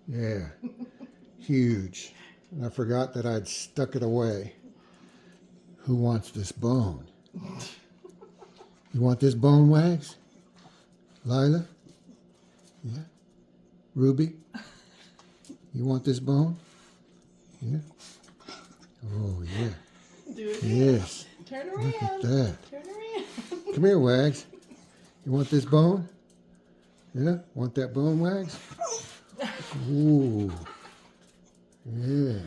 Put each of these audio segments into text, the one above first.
Yeah. Huge. And I forgot that I'd stuck it away. Who wants this bone? You want this bone, Wags? Lila? Yeah. Ruby? You want this bone? Yeah. Oh, yeah. Do it. Yes. Turn around. Look at that. Turn around. Come here, Wags. You want this bone? Yeah? Want that bone, Wags? Ooh. Yes.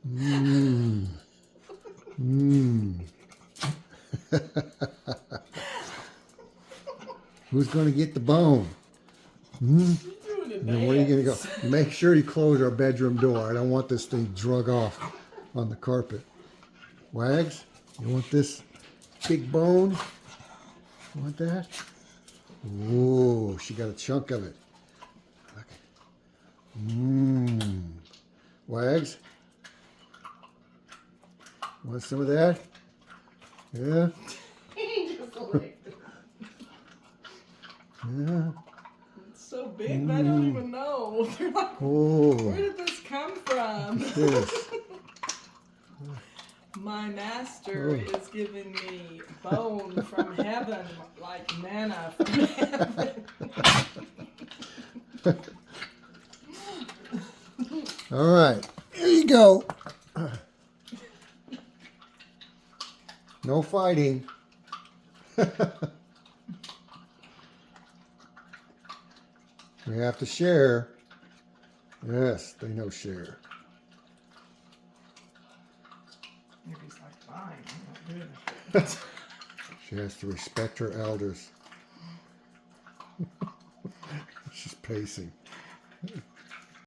Mmm. Mmm. Who's going to get the bone? Hmm? Now, where are you going to go? Make sure you close our bedroom door. I don't want this thing drug off on the carpet. Wags, you want this big bone? You want that? Whoa, she got a chunk of it. Mmm. Wags, want some of that? Yeah? Yeah. It's so big, they don't even know. They're like, Oh. where did this come from? Yes. My master is giving me bone from heaven, like manna from heaven. All right, here you go. No fighting. We have to share. Yes, they know share. He's like, fine, I'm not doing it. She has to respect her elders. She's pacing.